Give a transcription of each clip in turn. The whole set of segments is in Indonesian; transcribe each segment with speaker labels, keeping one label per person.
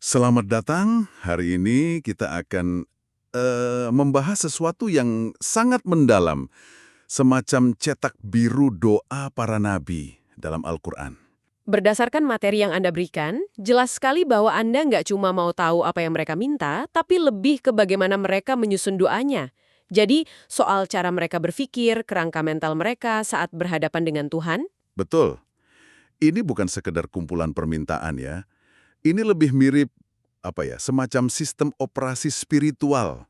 Speaker 1: Selamat datang. Hari ini kita akan membahas sesuatu yang sangat mendalam, semacam cetak biru doa para nabi dalam Al-Quran.
Speaker 2: Berdasarkan materi yang Anda berikan, jelas sekali bahwa Anda nggak cuma mau tahu apa yang mereka minta, tapi lebih ke bagaimana mereka menyusun doanya. Jadi, soal cara mereka berpikir, kerangka mental mereka saat berhadapan dengan Tuhan.
Speaker 1: Betul. Ini bukan sekedar kumpulan permintaan ya. Ini lebih mirip semacam sistem operasi spiritual.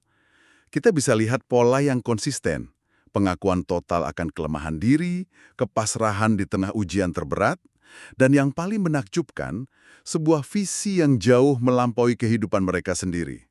Speaker 1: Kita bisa lihat pola yang konsisten. Pengakuan total akan kelemahan diri, kepasrahan di tengah ujian terberat, dan yang paling menakjubkan, sebuah visi yang jauh melampaui kehidupan mereka sendiri.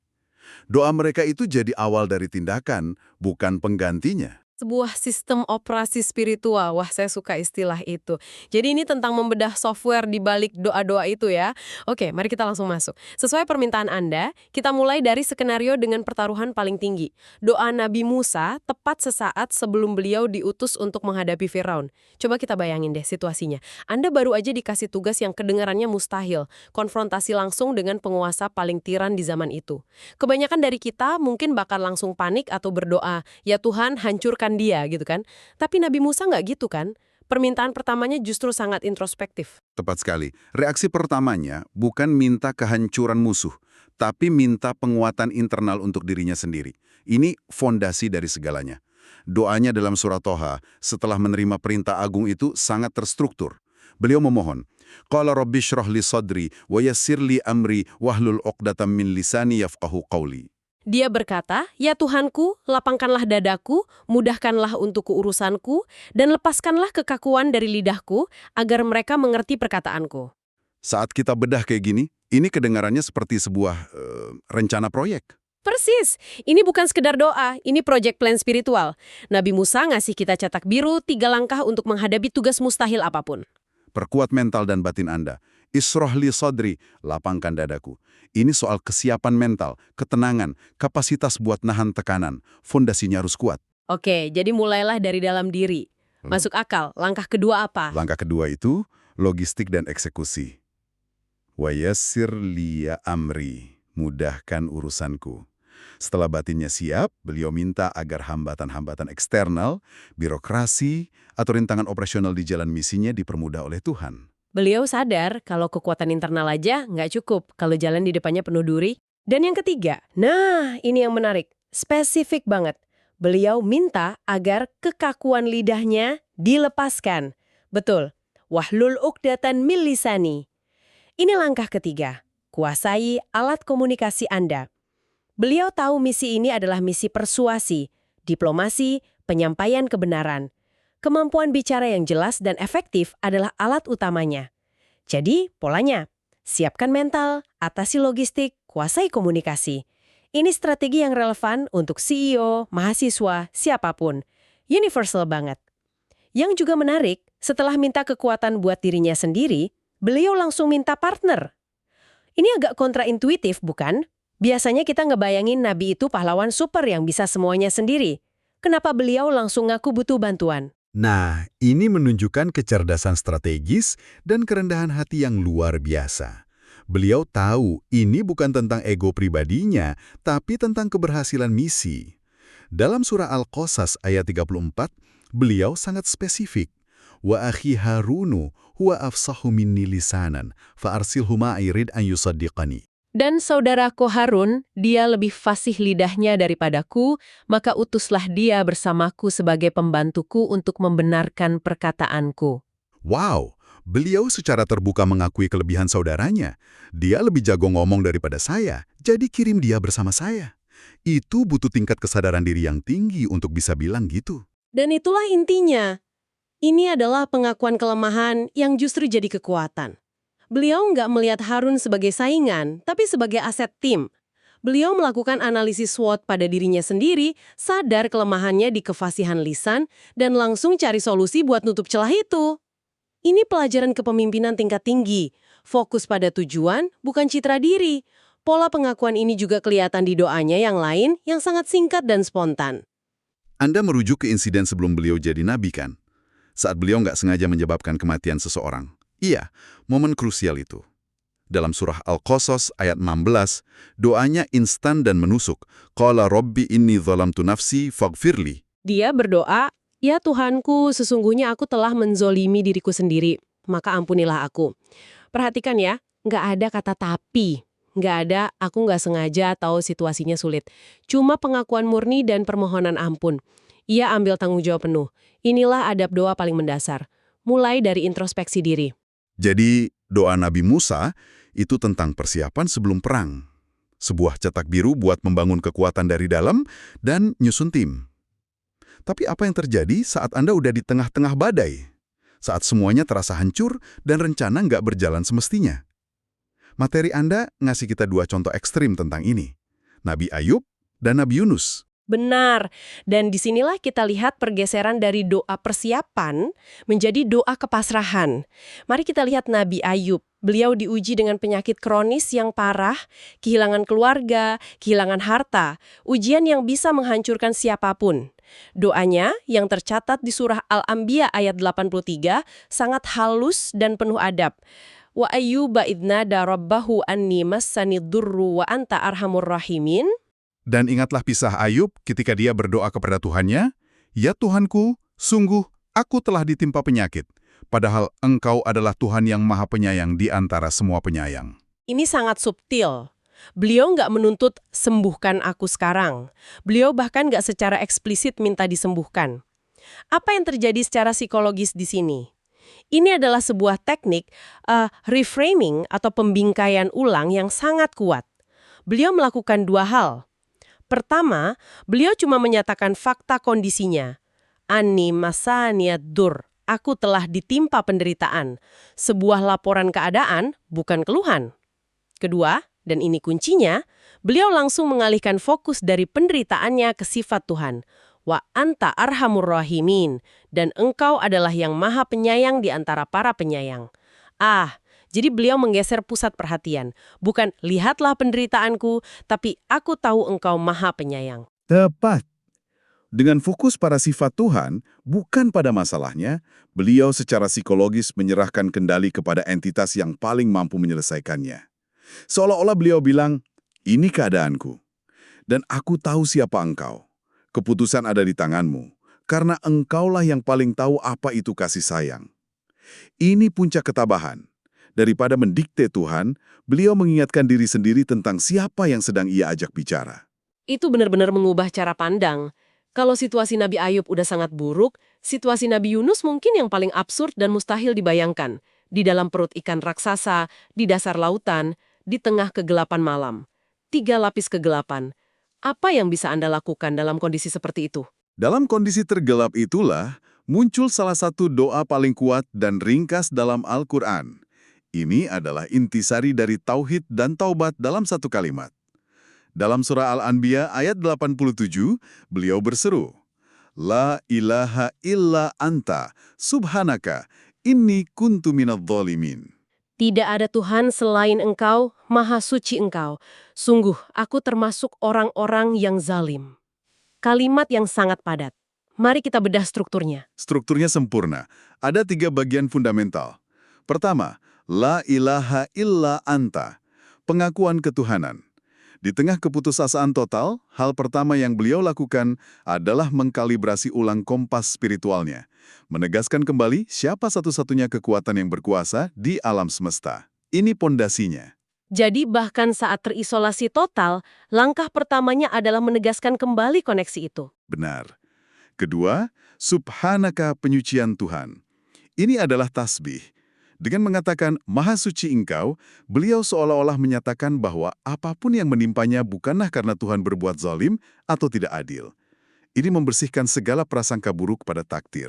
Speaker 1: Doa mereka itu jadi awal dari tindakan, bukan penggantinya.
Speaker 2: Sebuah sistem operasi spiritual. Wah, saya suka istilah itu. Jadi ini tentang membedah software di balik doa-doa itu ya. Oke, mari kita langsung masuk. Sesuai permintaan Anda, kita mulai dari skenario dengan pertaruhan paling tinggi. Doa Nabi Musa tepat sesaat sebelum beliau diutus untuk menghadapi Firaun. Coba kita bayangin deh situasinya. Anda baru aja dikasih tugas yang kedengarannya mustahil. Konfrontasi langsung dengan penguasa paling tiran di zaman itu. Kebanyakan dari kita mungkin bakal langsung panik atau berdoa, ya Tuhan hancurkan dia gitu kan. Tapi Nabi Musa nggak gitu kan. Permintaan pertamanya justru sangat introspektif.
Speaker 1: Tepat sekali. Reaksi pertamanya bukan minta kehancuran musuh, tapi minta penguatan internal untuk dirinya sendiri. Ini fondasi dari segalanya. Doanya dalam surat Toha, setelah menerima perintah agung itu sangat terstruktur. Beliau memohon, Qala rabbi shrah li sadri wa yassir li amri wahlul 'uqdatam min lisani yafqahu qawli.
Speaker 2: Dia berkata, ya Tuhanku, lapangkanlah dadaku, mudahkanlah untukku urusanku, dan lepaskanlah kekakuan dari lidahku, agar mereka mengerti perkataanku.
Speaker 1: Saat kita bedah kayak gini, ini kedengarannya seperti sebuah rencana proyek.
Speaker 2: Persis, ini bukan sekedar doa, ini project plan spiritual. Nabi Musa ngasih kita cetak biru 3 langkah untuk menghadapi tugas mustahil apapun.
Speaker 1: Perkuat mental dan batin Anda. Isroh li sodri, lapangkan dadaku. Ini soal kesiapan mental, ketenangan, kapasitas buat nahan tekanan. Fondasinya harus kuat.
Speaker 2: Oke, jadi mulailah dari dalam diri. Masuk akal, langkah kedua apa?
Speaker 1: Langkah kedua itu, logistik dan eksekusi. Wa yassir liya amri, mudahkan urusanku. Setelah batinnya siap, beliau minta agar hambatan-hambatan eksternal, birokrasi, atau rintangan operasional di jalan misinya dipermudah oleh Tuhan.
Speaker 2: Beliau sadar kalau kekuatan internal aja nggak cukup kalau jalan di depannya penuh duri. Dan yang ketiga, nah ini yang menarik, spesifik banget. Beliau minta agar kekakuan lidahnya dilepaskan. Betul, wahlul 'uqdatan min lisani. Ini langkah ketiga, kuasai alat komunikasi Anda. Beliau tahu misi ini adalah misi persuasi, diplomasi, penyampaian kebenaran. Kemampuan bicara yang jelas dan efektif adalah alat utamanya. Jadi, polanya, siapkan mental, atasi logistik, kuasai komunikasi. Ini strategi yang relevan untuk CEO, mahasiswa, siapapun. Universal banget. Yang juga menarik, setelah minta kekuatan buat dirinya sendiri, beliau langsung minta partner. Ini agak kontraintuitif, bukan? Biasanya kita ngebayangin Nabi itu pahlawan super yang bisa semuanya sendiri. Kenapa beliau langsung ngaku butuh bantuan?
Speaker 3: Nah, ini menunjukkan kecerdasan strategis dan kerendahan hati yang luar biasa. Beliau tahu ini bukan tentang ego pribadinya, tapi tentang keberhasilan misi. Dalam surah Al-Qasas ayat 34, beliau sangat spesifik. Wa akhi Harunu huwa afsahu minni lisanan, fa arsilhu ma'i rid an yusaddiqani.
Speaker 2: Dan saudaraku Harun, dia lebih fasih lidahnya daripadaku, maka utuslah dia bersamaku sebagai pembantuku untuk membenarkan perkataanku.
Speaker 3: Wow, beliau secara terbuka mengakui kelebihan saudaranya. Dia lebih jago ngomong daripada saya, jadi kirim dia bersama saya. Itu butuh tingkat kesadaran diri yang tinggi untuk bisa bilang gitu.
Speaker 2: Dan itulah intinya. Ini adalah pengakuan kelemahan yang justru jadi kekuatan. Beliau nggak melihat Harun sebagai saingan, tapi sebagai aset tim. Beliau melakukan analisis SWOT pada dirinya sendiri, sadar kelemahannya di kefasihan lisan, dan langsung cari solusi buat nutup celah itu. Ini pelajaran kepemimpinan tingkat tinggi. Fokus pada tujuan, bukan citra diri. Pola pengakuan ini juga kelihatan di doanya yang lain, yang sangat singkat dan spontan.
Speaker 1: Anda merujuk ke insiden sebelum beliau jadi nabi kan? Saat beliau nggak sengaja menyebabkan kematian seseorang. Iya, momen krusial itu.
Speaker 3: Dalam surah Al-Qasas ayat 16, doanya instan dan menusuk. Qala Rabbi inni zalamtu nafsi faghfirli.
Speaker 2: Dia berdoa, "Ya Tuhanku, sesungguhnya aku telah menzolimi diriku sendiri, maka ampunilah aku." Perhatikan ya, nggak ada kata tapi. Nggak ada aku nggak sengaja atau situasinya sulit. Cuma pengakuan murni dan permohonan ampun. Ia ambil tanggung jawab penuh. Inilah adab doa paling mendasar. Mulai dari introspeksi diri.
Speaker 3: Jadi, doa Nabi Musa itu tentang persiapan sebelum perang. Sebuah cetak biru buat membangun kekuatan dari dalam dan nyusun tim. Tapi apa yang terjadi saat Anda udah di tengah-tengah badai? Saat semuanya terasa hancur dan rencana nggak berjalan semestinya. Materi Anda ngasih kita dua contoh ekstrim tentang ini. Nabi Ayub dan Nabi Yunus.
Speaker 2: Benar, dan disinilah kita lihat pergeseran dari doa persiapan menjadi doa kepasrahan. Mari kita lihat Nabi Ayub. Beliau diuji dengan penyakit kronis yang parah, kehilangan keluarga, kehilangan harta, ujian yang bisa menghancurkan siapapun. Doanya yang tercatat di surah Al-Anbiya ayat 83 sangat halus dan penuh adab. Wa ayyuba idnada rabbahu anni massanid durru wa anta arhamur rahimin.
Speaker 3: Dan ingatlah kisah Ayub ketika dia berdoa kepada Tuhannya, "Ya Tuhanku, sungguh aku telah ditimpa penyakit, padahal Engkau adalah Tuhan yang Maha Penyayang di antara semua penyayang."
Speaker 2: Ini sangat subtil. Beliau nggak menuntut sembuhkan aku sekarang. Beliau bahkan nggak secara eksplisit minta disembuhkan. Apa yang terjadi secara psikologis di sini? Ini adalah sebuah teknik reframing atau pembingkaian ulang yang sangat kuat. Beliau melakukan dua hal. Pertama, beliau cuma menyatakan fakta kondisinya. Anni masaniyad dur, aku telah ditimpa penderitaan. Sebuah laporan keadaan, bukan keluhan. Kedua, dan ini kuncinya, beliau langsung mengalihkan fokus dari penderitaannya ke sifat Tuhan. Wa anta arhamur rahimin, dan engkau adalah yang maha penyayang di antara para penyayang. Jadi beliau menggeser pusat perhatian. Bukan lihatlah penderitaanku, tapi aku tahu engkau maha penyayang.
Speaker 1: Tepat. Dengan fokus pada sifat Tuhan, bukan pada masalahnya, beliau secara psikologis menyerahkan kendali kepada entitas yang paling mampu menyelesaikannya. Seolah-olah beliau bilang, ini keadaanku, dan aku tahu siapa engkau. Keputusan ada di tanganmu, karena engkaulah yang paling tahu apa itu kasih sayang. Ini puncak ketabahan. Daripada mendikte Tuhan, beliau mengingatkan diri sendiri tentang siapa yang sedang ia ajak bicara.
Speaker 2: Itu benar-benar mengubah cara pandang. Kalau situasi Nabi Ayub udah sangat buruk, situasi Nabi Yunus mungkin yang paling absurd dan mustahil dibayangkan. Di dalam perut ikan raksasa, di dasar lautan, di tengah kegelapan malam. 3 lapis kegelapan. Apa yang bisa Anda lakukan dalam kondisi seperti itu?
Speaker 1: Dalam kondisi tergelap itulah, muncul salah satu doa paling kuat dan ringkas dalam Al-Quran. Ini adalah intisari dari tauhid dan taubat dalam satu kalimat. Dalam surah Al-Anbiya ayat 87, beliau berseru, La ilaha illa anta, subhanaka, inni kuntu minadh dhalimin.
Speaker 2: Tidak ada Tuhan selain Engkau, Maha Suci Engkau. Sungguh, aku termasuk orang-orang yang zalim. Kalimat yang sangat padat. Mari kita bedah strukturnya.
Speaker 1: Strukturnya sempurna. Ada 3 bagian fundamental. Pertama, La ilaha illa anta, pengakuan ketuhanan. Di tengah keputusasaan total, hal pertama yang beliau lakukan adalah mengkalibrasi ulang kompas spiritualnya, menegaskan kembali siapa satu-satunya kekuatan yang berkuasa di alam semesta. Ini pondasinya.
Speaker 2: Jadi bahkan saat terisolasi total, langkah pertamanya adalah menegaskan kembali koneksi itu.
Speaker 1: Benar. Kedua, subhanaka penyucian Tuhan. Ini adalah tasbih. Dengan mengatakan Maha Suci Engkau, beliau seolah-olah menyatakan bahwa apapun yang menimpanya bukanlah karena Tuhan berbuat zalim atau tidak adil. Ini membersihkan segala prasangka buruk pada takdir.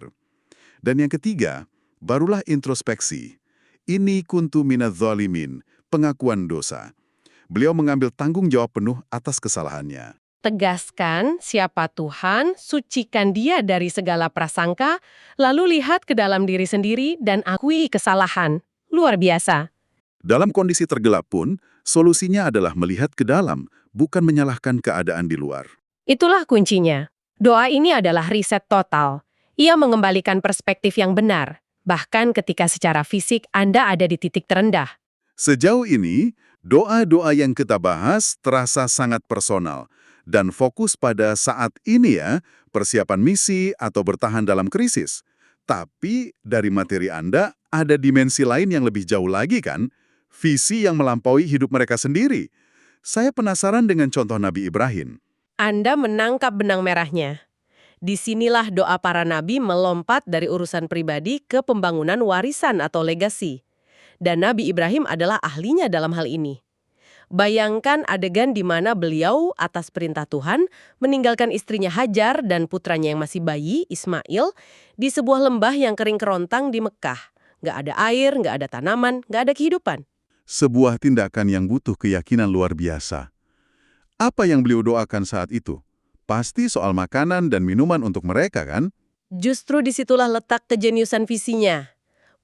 Speaker 1: Dan yang ketiga, barulah introspeksi. Ini kuntu minadz zalimin, pengakuan dosa. Beliau mengambil tanggung jawab penuh atas kesalahannya.
Speaker 2: Tegaskan siapa Tuhan, sucikan dia dari segala prasangka, lalu lihat ke dalam diri sendiri dan akui kesalahan. Luar biasa.
Speaker 1: Dalam kondisi tergelap pun, solusinya adalah melihat ke dalam, bukan menyalahkan keadaan di luar.
Speaker 2: Itulah kuncinya. Doa ini adalah riset total. Ia mengembalikan perspektif yang benar, bahkan ketika secara fisik Anda ada di titik terendah.
Speaker 1: Sejauh ini, doa-doa yang kita bahas terasa sangat personal dan fokus pada saat ini ya, persiapan misi atau bertahan dalam krisis. Tapi dari materi Anda, ada dimensi lain yang lebih jauh lagi kan? Visi yang melampaui hidup mereka sendiri. Saya penasaran dengan contoh Nabi Ibrahim.
Speaker 2: Anda menangkap benang merahnya. Disinilah doa para nabi melompat dari urusan pribadi ke pembangunan warisan atau legasi. Dan Nabi Ibrahim adalah ahlinya dalam hal ini. Bayangkan adegan di mana beliau atas perintah Tuhan meninggalkan istrinya Hajar dan putranya yang masih bayi, Ismail, di sebuah lembah yang kering kerontang di Mekah. Nggak ada air, nggak ada tanaman, nggak ada kehidupan.
Speaker 1: Sebuah tindakan yang butuh keyakinan luar biasa. Apa yang beliau doakan saat itu? Pasti soal makanan dan minuman untuk mereka kan?
Speaker 2: Justru disitulah letak kejeniusan visinya.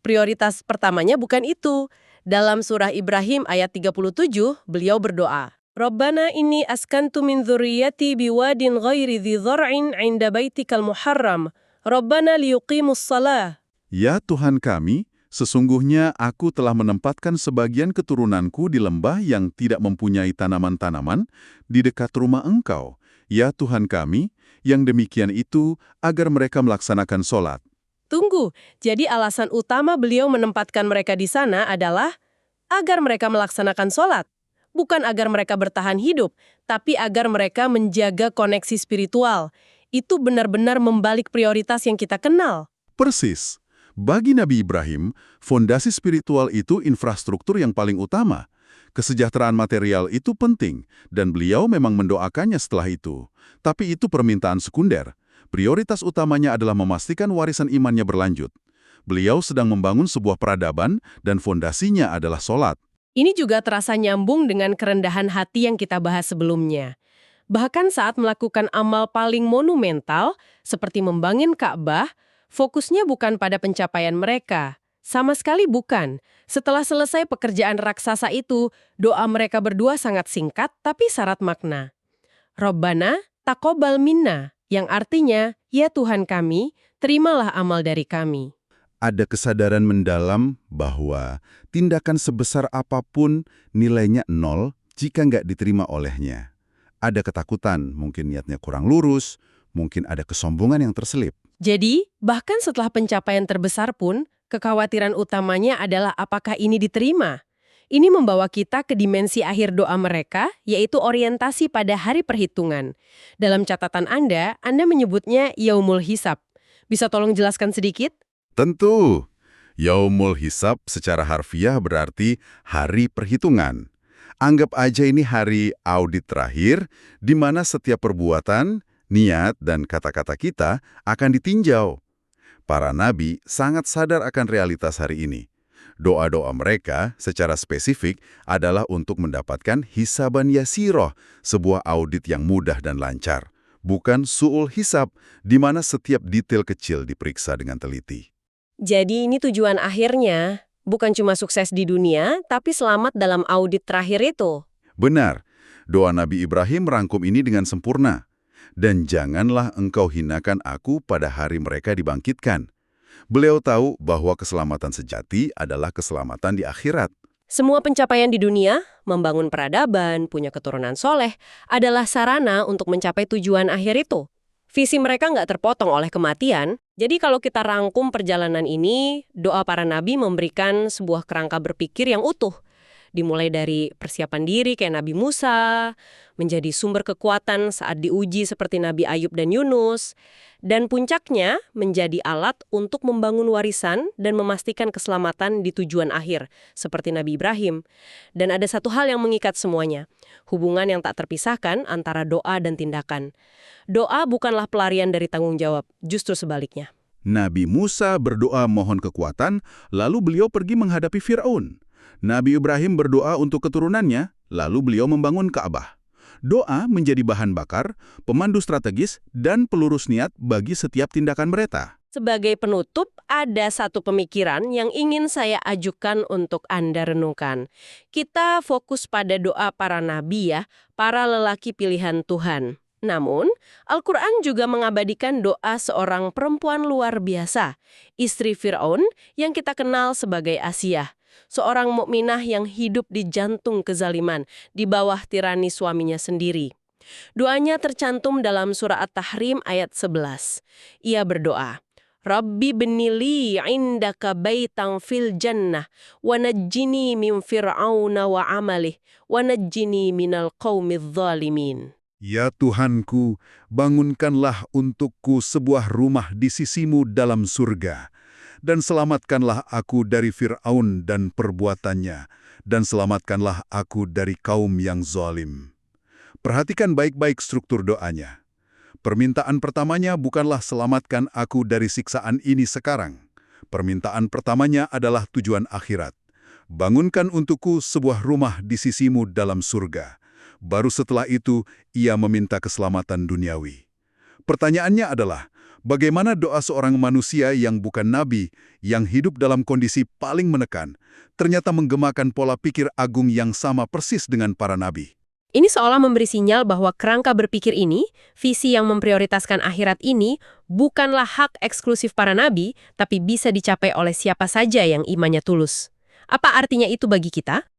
Speaker 2: Prioritas pertamanya bukan itu. Dalam surah Ibrahim ayat 37, beliau berdoa, Rabbana inni askantu min dzurriyyati biwadin ghairi dzi dzar'in 'inda baitikal muharram. Rabbana liyuqimus shalah.
Speaker 1: Ya Tuhan kami, sesungguhnya aku telah menempatkan sebagian keturunanku di lembah yang tidak mempunyai tanaman-tanaman di dekat rumah Engkau. Ya Tuhan kami, yang demikian itu agar mereka melaksanakan sholat.
Speaker 2: Tunggu, jadi alasan utama beliau menempatkan mereka di sana adalah agar mereka melaksanakan sholat. Bukan agar mereka bertahan hidup, tapi agar mereka menjaga koneksi spiritual. Itu benar-benar membalik prioritas yang kita kenal.
Speaker 1: Persis. Bagi Nabi Ibrahim, fondasi spiritual itu infrastruktur yang paling utama. Kesejahteraan material itu penting, dan beliau memang mendoakannya setelah itu. Tapi itu permintaan sekunder. Prioritas utamanya adalah memastikan warisan imannya berlanjut. Beliau sedang membangun sebuah peradaban, dan fondasinya adalah sholat.
Speaker 2: Ini juga terasa nyambung dengan kerendahan hati yang kita bahas sebelumnya. Bahkan saat melakukan amal paling monumental, seperti membangun Ka'bah, fokusnya bukan pada pencapaian mereka. Sama sekali bukan. Setelah selesai pekerjaan raksasa itu, doa mereka berdua sangat singkat tapi syarat makna. Rabbana taqabbal minna, yang artinya, ya Tuhan kami, terimalah amal dari kami.
Speaker 1: Ada kesadaran mendalam bahwa tindakan sebesar apapun nilainya nol jika nggak diterima olehnya. Ada ketakutan, mungkin niatnya kurang lurus, mungkin ada kesombongan yang terselip.
Speaker 2: Jadi, bahkan setelah pencapaian terbesar pun, kekhawatiran utamanya adalah apakah ini diterima. Ini membawa kita ke dimensi akhir doa mereka, yaitu orientasi pada hari perhitungan. Dalam catatan Anda menyebutnya Yaumul Hisab. Bisa tolong jelaskan sedikit?
Speaker 1: Tentu, Yaumul Hisab secara harfiah berarti hari perhitungan. Anggap aja ini hari audit terakhir, di mana setiap perbuatan, niat, dan kata-kata kita akan ditinjau. Para nabi sangat sadar akan realitas hari ini. Doa-doa mereka secara spesifik adalah untuk mendapatkan hisaban yasiroh, sebuah audit yang mudah dan lancar. Bukan su'ul hisab, di mana setiap detail kecil diperiksa dengan teliti.
Speaker 2: Jadi ini tujuan akhirnya, bukan cuma sukses di dunia, tapi selamat dalam audit terakhir itu.
Speaker 1: Benar, doa Nabi Ibrahim merangkum ini dengan sempurna. Dan janganlah engkau hinakan aku pada hari mereka dibangkitkan. Beliau tahu bahwa keselamatan sejati adalah keselamatan di akhirat.
Speaker 2: Semua pencapaian di dunia, membangun peradaban, punya keturunan soleh, adalah sarana untuk mencapai tujuan akhir itu. Visi mereka nggak terpotong oleh kematian, jadi kalau kita rangkum perjalanan ini, doa para nabi memberikan sebuah kerangka berpikir yang utuh. Dimulai dari persiapan diri kayak Nabi Musa, menjadi sumber kekuatan saat diuji seperti Nabi Ayub dan Yunus, dan puncaknya menjadi alat untuk membangun warisan dan memastikan keselamatan di tujuan akhir, seperti Nabi Ibrahim. Dan ada satu hal yang mengikat semuanya, hubungan yang tak terpisahkan antara doa dan tindakan. Doa bukanlah pelarian dari tanggung jawab, justru sebaliknya.
Speaker 1: Nabi Musa berdoa mohon kekuatan, lalu beliau pergi menghadapi Fir'aun. Nabi Ibrahim berdoa untuk keturunannya, lalu beliau membangun Ka'bah. Doa menjadi bahan bakar, pemandu strategis, dan pelurus niat bagi setiap tindakan mereka.
Speaker 2: Sebagai penutup, ada satu pemikiran yang ingin saya ajukan untuk Anda renungkan. Kita fokus pada doa para nabi ya, para lelaki pilihan Tuhan. Namun, Al-Quran juga mengabadikan doa seorang perempuan luar biasa, istri Fir'aun yang kita kenal sebagai Asiyah. seorang mukminah yang hidup di jantung kezaliman, di bawah tirani suaminya sendiri. Doanya tercantum dalam surah At-Tahrim ayat 11. Ia berdoa, Rabbi benili indaka baitang fil jannah, wa najjini min fir'auna wa amalih, wa najjini minal qawmidh dhalimin.
Speaker 3: Ya Tuhanku, bangunkanlah untukku sebuah rumah di sisimu dalam surga, dan selamatkanlah aku dari Fir'aun dan perbuatannya, dan selamatkanlah aku dari kaum yang zalim. Perhatikan baik-baik struktur doanya. Permintaan pertamanya bukanlah selamatkan aku dari siksaan ini sekarang. Permintaan pertamanya adalah tujuan akhirat. Bangunkan untukku sebuah rumah di sisimu dalam surga. Baru setelah itu, ia meminta keselamatan duniawi. Pertanyaannya adalah, bagaimana doa seorang manusia yang bukan nabi, yang hidup dalam kondisi paling menekan, ternyata menggemakan pola pikir agung yang sama persis dengan para nabi?
Speaker 2: Ini seolah memberi sinyal bahwa kerangka berpikir ini, visi yang memprioritaskan akhirat ini, bukanlah hak eksklusif para nabi, tapi bisa dicapai oleh siapa saja yang imannya tulus. Apa artinya itu bagi kita?